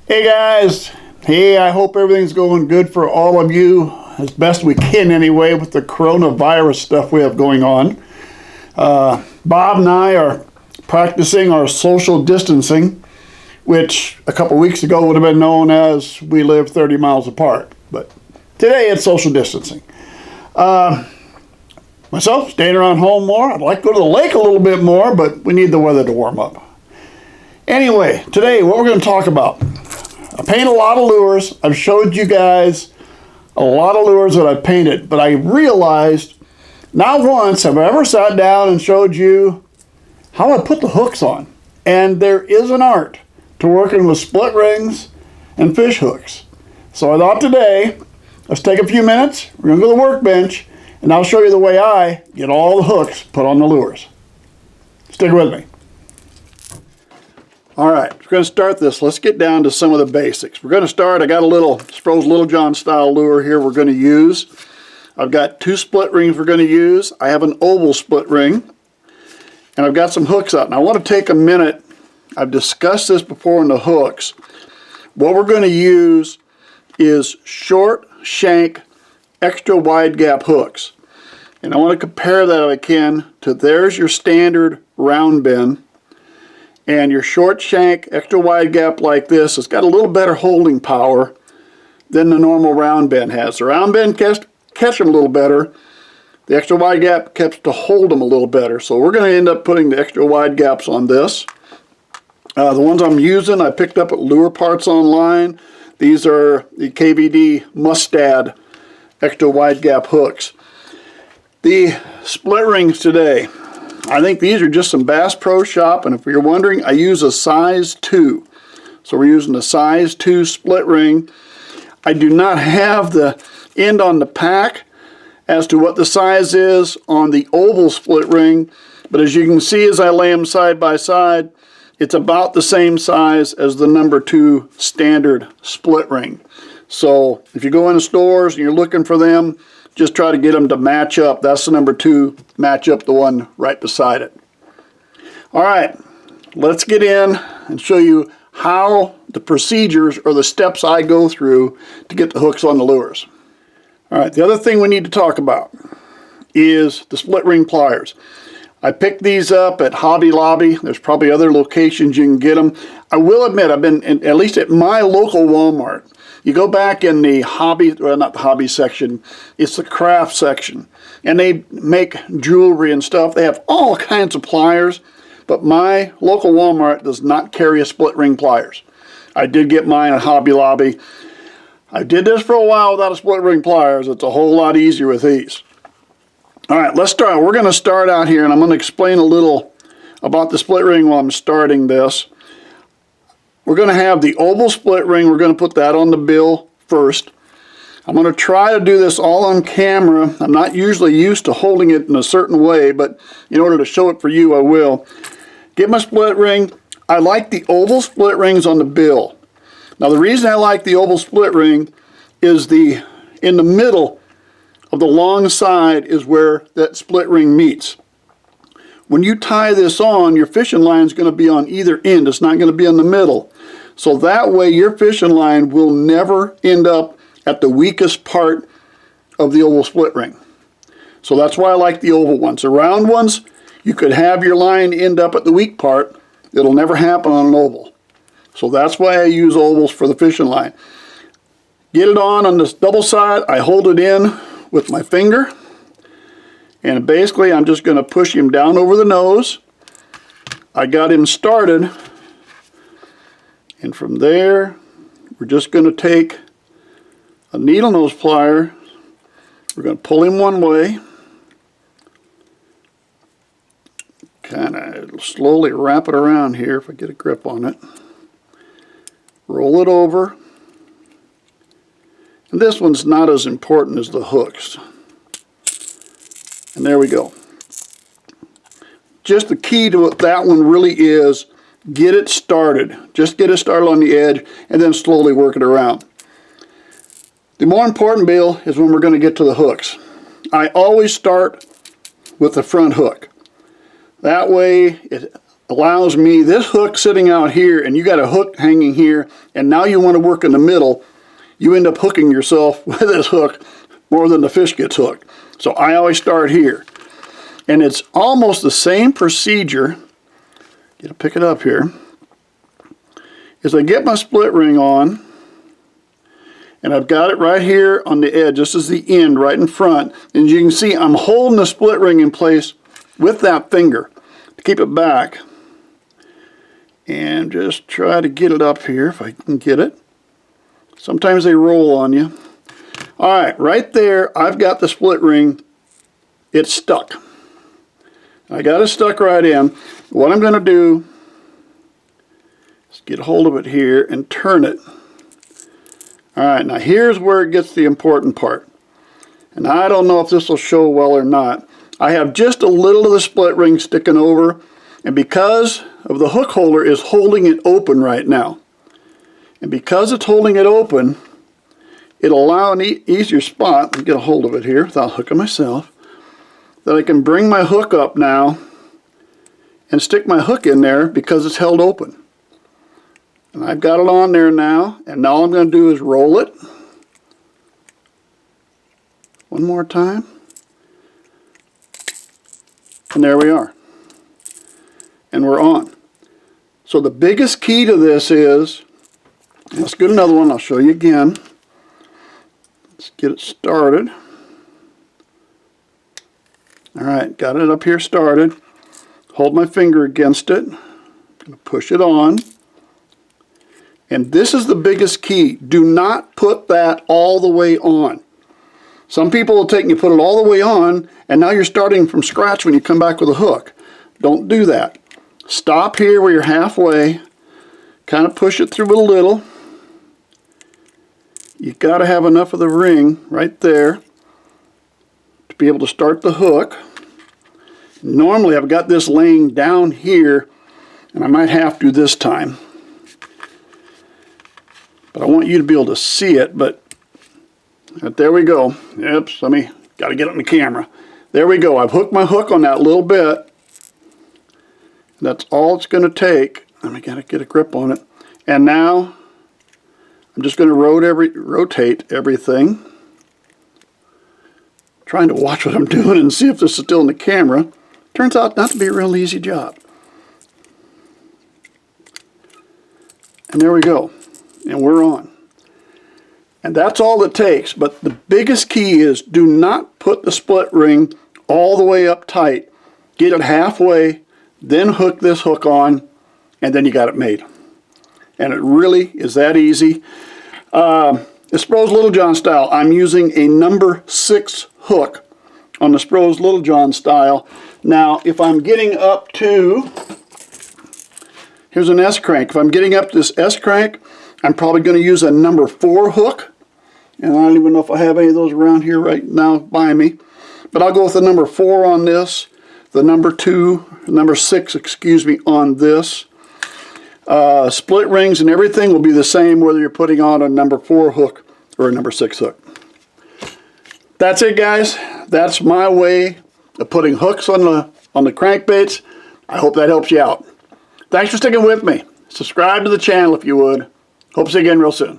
Hey guys, hey, I hope everything's going good for all of you, as best we can anyway, with the coronavirus stuff we have going on. Bob and I are practicing our social distancing, which a couple weeks ago would have been known as we live 30 miles apart, but today it's social distancing. Myself, staying around home more. I'd like to go to the lake a little bit more, but we need the weather to warm up. Anyway, today what we're going to talk about. I paint a lot of lures. I've showed you guys a lot of lures that I've painted, but I realized not once have I ever sat down and showed you how I put the hooks on. And there is an art to working with split rings and fish hooks. So I thought today, let's take a few minutes, we're going to go to the workbench, and I'll show you the way I get all the hooks put on the lures. Stick with me. All right, we're going to start this. Let's get down to some of the basics. We're going to start, I got a little Spro's Little John style lure here we're going to use. I've got two split rings we're going to use. I have an oval split ring, and I've got some hooks out. And I want to take a minute, I've discussed this before in the hooks. What we're going to use is short shank, extra wide gap hooks. And I want to compare that if I can to there's your standard round bend. And your short shank, extra wide gap like this, it's got a little better holding power than the normal round bend has. The round bend catch them a little better. The extra wide gap keeps to hold them a little better. So we're going to end up putting the extra wide gaps on this. The ones I'm using, I picked up at Lure Parts online. These are the KVD Mustad extra wide gap hooks. The split rings today, I think these are just some Bass Pro Shop, and if you're wondering, I use a size 2. So we're using a size 2 split ring. I do not have the end on the pack as to what the size is on the oval split ring, but as you can see as I lay them side by side, it's about the same size as the number 2 standard split ring. So if you go into stores and you're looking for them, just try to get them to match up. That's the number 2, match up the one right beside it. All right, let's get in and show you how the procedures or the steps I go through to get the hooks on the lures. All right, the other thing we need to talk about is the split ring pliers. I picked these up at Hobby Lobby. There's probably other locations you can get them. I will admit, I've been, at least at my local Walmart, you go back in the hobby, well, not the hobby section, it's the craft section. And they make jewelry and stuff. They have all kinds of pliers, but my local Walmart does not carry a split ring pliers. I did get mine at Hobby Lobby. I did this for a while without a split ring pliers. It's a whole lot easier with these. All right, let's start. We're going to start out here, and I'm going to explain a little about the split ring while I'm starting this. We're going to have the oval split ring. We're going to put that on the bill first. I'm going to try to do this all on camera. I'm not usually used to holding it in a certain way, but in order to show it for you, I will. Get my split ring. I like the oval split rings on the bill. Now, the reason I like the oval split ring is in the middle of the long side is where that split ring meets. When you tie this on, your fishing line is going to be on either end. It's not going to be in the middle. So that way your fishing line will never end up at the weakest part of the oval split ring. So that's why I like the oval ones. The round ones, you could have your line end up at the weak part. It'll never happen on an oval. So that's why I use ovals for the fishing line. Get it on this double side. I hold it in with my finger. And basically, I'm just going to push him down over the nose. I got him started. And from there, we're just going to take a needle nose plier. We're going to pull him one way. Kind of slowly wrap it around here if I get a grip on it. Roll it over. And this one's not as important as the hooks. And there we go. Just the key to that one really is get it started. Just get it started on the edge and then slowly work it around. The more important, Bill, is when we're going to get to the hooks. I always start with the front hook. That way it allows me, this hook sitting out here, and you got a hook hanging here, and now you want to work in the middle, you end up hooking yourself with this hook more than the fish gets hooked. So I always start here. And it's almost the same procedure, gotta pick it up here, as I get my split ring on, and I've got it right here on the edge. This is the end right in front. And you can see I'm holding the split ring in place with that finger to keep it back. And just try to get it up here if I can get it. Sometimes they roll on you. Alright, right there I've got the split ring. It's stuck. I got it stuck right in. What I'm going to do is get a hold of it here and turn it. Alright, now here's where it gets the important part. And I don't know if this will show well or not. I have just a little of the split ring sticking over, and because of the hook holder is holding it open right now. And because it's holding it open, it'll allow an easier spot, let me get a hold of it here without hooking myself, that I can bring my hook up now and stick my hook in there because it's held open. And I've got it on there now, and now all I'm going to do is roll it. One more time. And there we are. And we're on. So the biggest key to this is, let's get another one, I'll show you again. Let's get it started. Alright, got it up here started. Hold my finger against it. I'm going to push it on. And this is the biggest key. Do not put that all the way on. Some people will take and you put it all the way on, and now you're starting from scratch when you come back with a hook. Don't do that. Stop here where you're halfway. Kind of push it through a little. You've got to have enough of the ring right there to be able to start the hook. Normally I've got this laying down here, and I might have to this time. But I want you to be able to see it, but there we go. Oops, got to get it on the camera. There we go. I've hooked my hook on that little bit. That's all it's going to take. I got to get a grip on it. And now I'm just going to rotate everything. Trying to watch what I'm doing and see if this is still in the camera. Turns out not to be a real easy job. And there we go. And we're on. And that's all it takes. But the biggest key is do not put the split ring all the way up tight. Get it halfway, then hook this hook on, and then you got it made. And it really is that easy. The Spro's Little John style, I'm using a number 6 hook on the Spro's Little John style. Now, if I'm getting up to, here's an S-crank. If I'm getting up to this S-crank, I'm probably going to use a number 4 hook. And I don't even know if I have any of those around here right now by me. But I'll go with the number 4 on this, the number 6, excuse me, on this. Split rings and everything will be the same whether you're putting on a number 4 hook or a number 6 hook. That's it, guys. That's my way of putting hooks on the crankbaits. I hope that helps you out. Thanks for sticking with me. Subscribe to the channel if you would. Hope to see you again real soon.